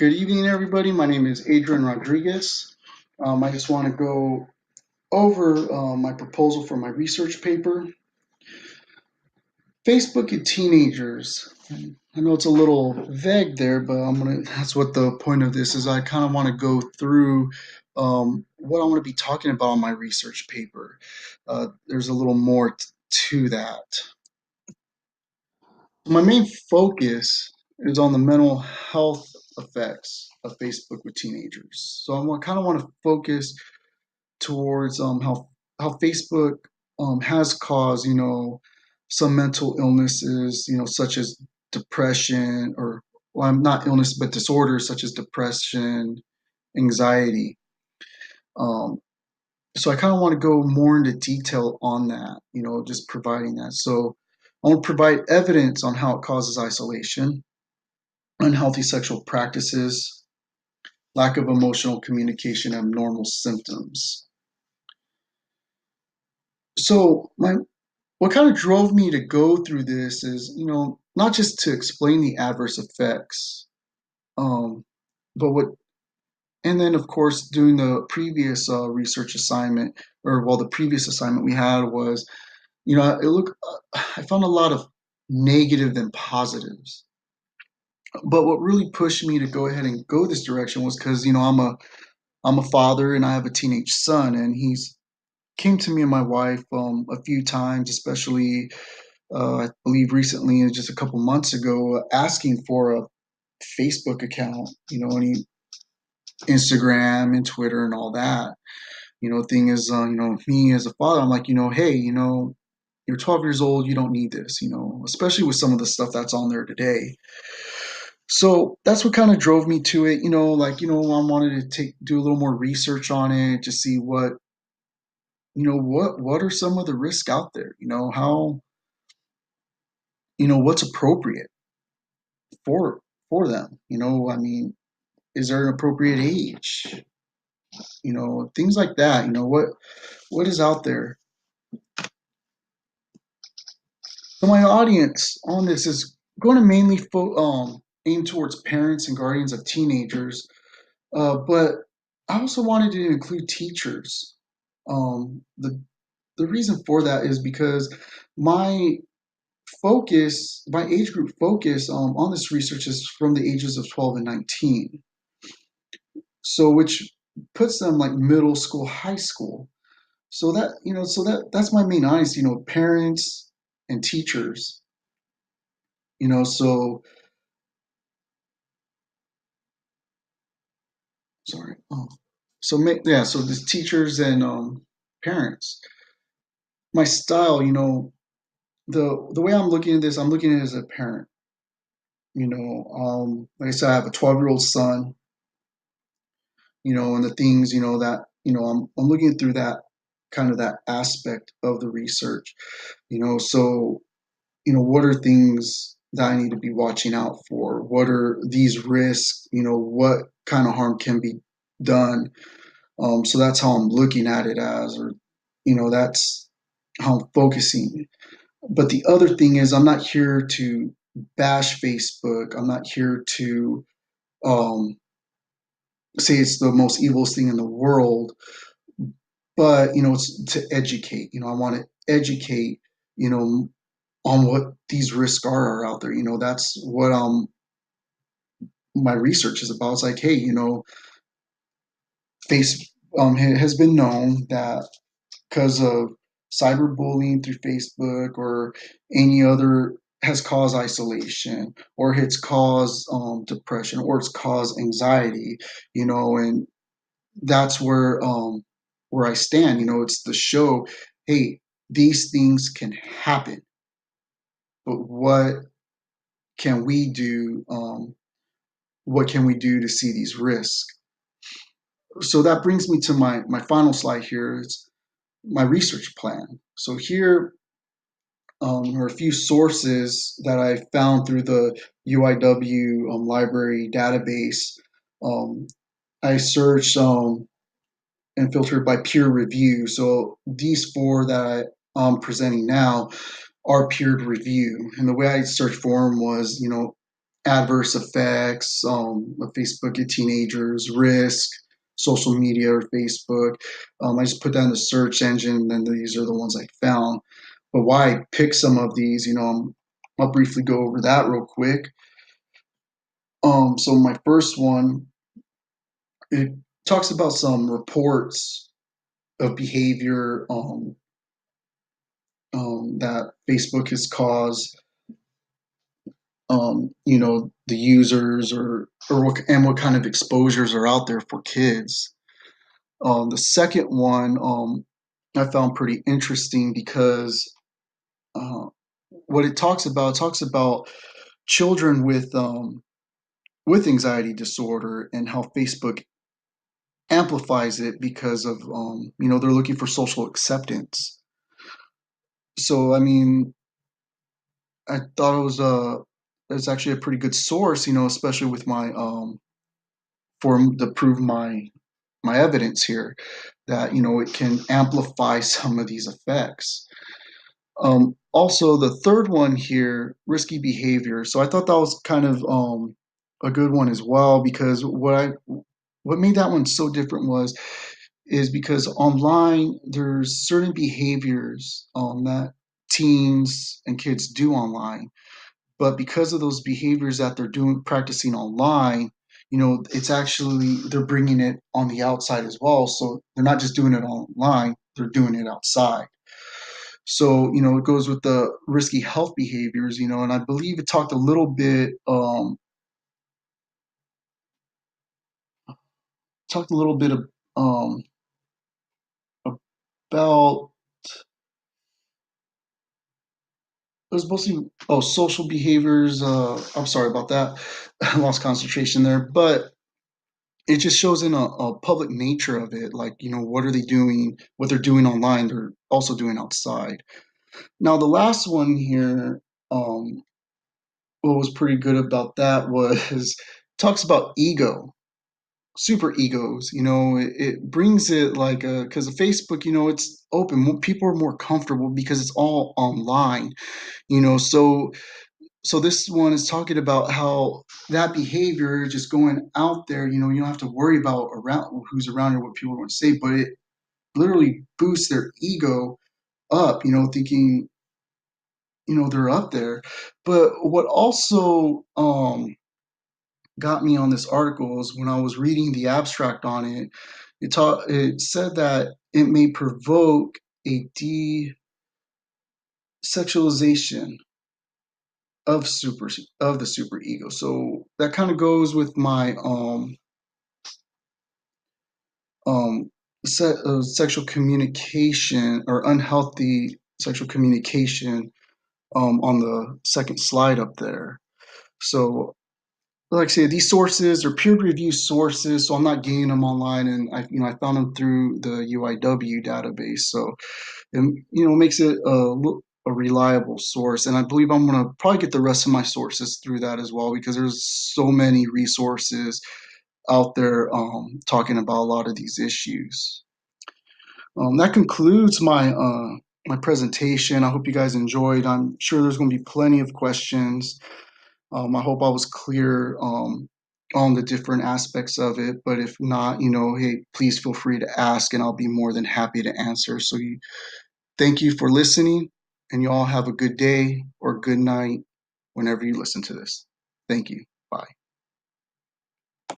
Good evening, everybody. My name is Adrian Rodriguez. I just want to go over my proposal for my research paper. Facebook and teenagers. I know it's a little vague there, but that's what the point of this is. I kind of want to go through what I want to be talking about on my research paper. There's a little more to that. My main focus is on the mental health effects of Facebook with teenagers. So kind of want to focus towards how Facebook has caused some mental illnesses, such as depression, or well, I'm not illness but disorders such as depression, anxiety. Um, so I kind of want to go more into detail on that, just providing that. So I want to provide evidence on how it causes isolation, unhealthy sexual practices, lack of emotional communication, abnormal symptoms. So my what kind of drove me to go through this is, not just to explain the adverse effects, um, but and then of course doing the previous research assignment, or well, the previous assignment we had was, I found a lot of negative than positives. But what really pushed me to go ahead and go this direction was because, I'm a father and I have a teenage son, and he's came to me and my wife a few times, especially I believe recently, just a couple months ago, asking for a Facebook account, and Instagram and Twitter and all that. Thing is, me as a father, I'm like, hey, you're 12 years old, you don't need this, especially with some of the stuff that's on there today. So that's what kind of drove me to it, I wanted to do a little more research on it to see what are some of the risks out there, how, what's appropriate for them, I mean, is there an appropriate age, things like that, what is out there. So my audience on this is going to mainly aim towards parents and guardians of teenagers, but I also wanted to include teachers. The reason for that is because my my age group focus on this research is from the ages of 12 and 19. So which puts them like middle school, high school. So that's my main audience, parents and teachers, so sorry. Yeah, so the teachers and parents. My style, the way I'm looking at this, I'm looking at it as a parent. Like I said, I have a 12-year-old son, and the things, that, I'm looking through that kind of that aspect of the research, so, what are things that I need to be watching out for? What are these risks? What kind of harm can be done? So that's how I'm looking at it as, or, that's how I'm focusing. But the other thing is, I'm not here to bash Facebook. I'm not here to um, say it's the most evil thing in the world, but it's to educate. I want to educate, you know, on what these risks are out there. That's what my research is about. It's like, hey, face has been known that because of cyberbullying through Facebook or any other has caused isolation, or it's caused depression, or it's caused anxiety, and that's where I stand. It's the show, hey, these things can happen, but can we do what can we do to see these risks? So that brings me to my final slide here. It's my research plan. So here are a few sources that I found through the UIW library database. Um, I searched and filtered by peer review. So these four that I'm presenting now are peer review. And the way I searched for them was, adverse effects of Facebook at teenagers, risk, social media or Facebook. I just put that in the search engine, and then these are the ones I found. But why I pick some of these, I'll briefly go over that real quick. So my first one, it talks about some reports of behavior that Facebook has caused, the users what kind of exposures are out there for kids. The second one I found pretty interesting because uh, what it talks about children with anxiety disorder and how Facebook amplifies it because of they're looking for social acceptance. So I mean, I thought it's actually a pretty good source, especially with my for to prove my evidence here that it can amplify some of these effects. Also, the third one here, risky behavior. So I thought that was kind of a good one as well because what made that one so different is because online there's certain behaviors that teens and kids do online, but because of those behaviors that they're doing practicing online, it's actually they're bringing it on the outside as well. So they're not just doing it online, they're doing it outside. So it goes with the risky health behaviors, and I believe it talked a little bit talked a little bit of um about it was mostly social behaviors. I'm sorry about that. I lost concentration there, but it just shows in a public nature of it, like what are they doing, what they're doing online they're also doing outside. Now the last one here, um what was pretty good about that was talks about ego, super egos. It brings it like because of Facebook, it's open, people are more comfortable because it's all online. So this one is talking about how that behavior just going out there, you don't have to worry about around who's around or what people are going to say, but it literally boosts their ego up, thinking, they're up there. But what also got me on this article is when I was reading the abstract on it, it said that it may provoke a desexualization of super of the super ego. So that kind of goes with my um sexual communication or unhealthy sexual communication on the second slide up there. So like I say, these sources are peer-reviewed sources, so I'm not getting them online, and I found them through the UIW database. So it makes it a reliable source, and I believe I'm gonna probably get the rest of my sources through that as well because there's so many resources out there talking about a lot of these issues. That concludes my presentation. I hope you guys enjoyed. I'm sure there's going to be plenty of questions. I hope I was clear on the different aspects of it. But if not, hey, please feel free to ask, and I'll be more than happy to answer. So thank you for listening, and you all have a good day or good night whenever you listen to this. Thank you. Bye.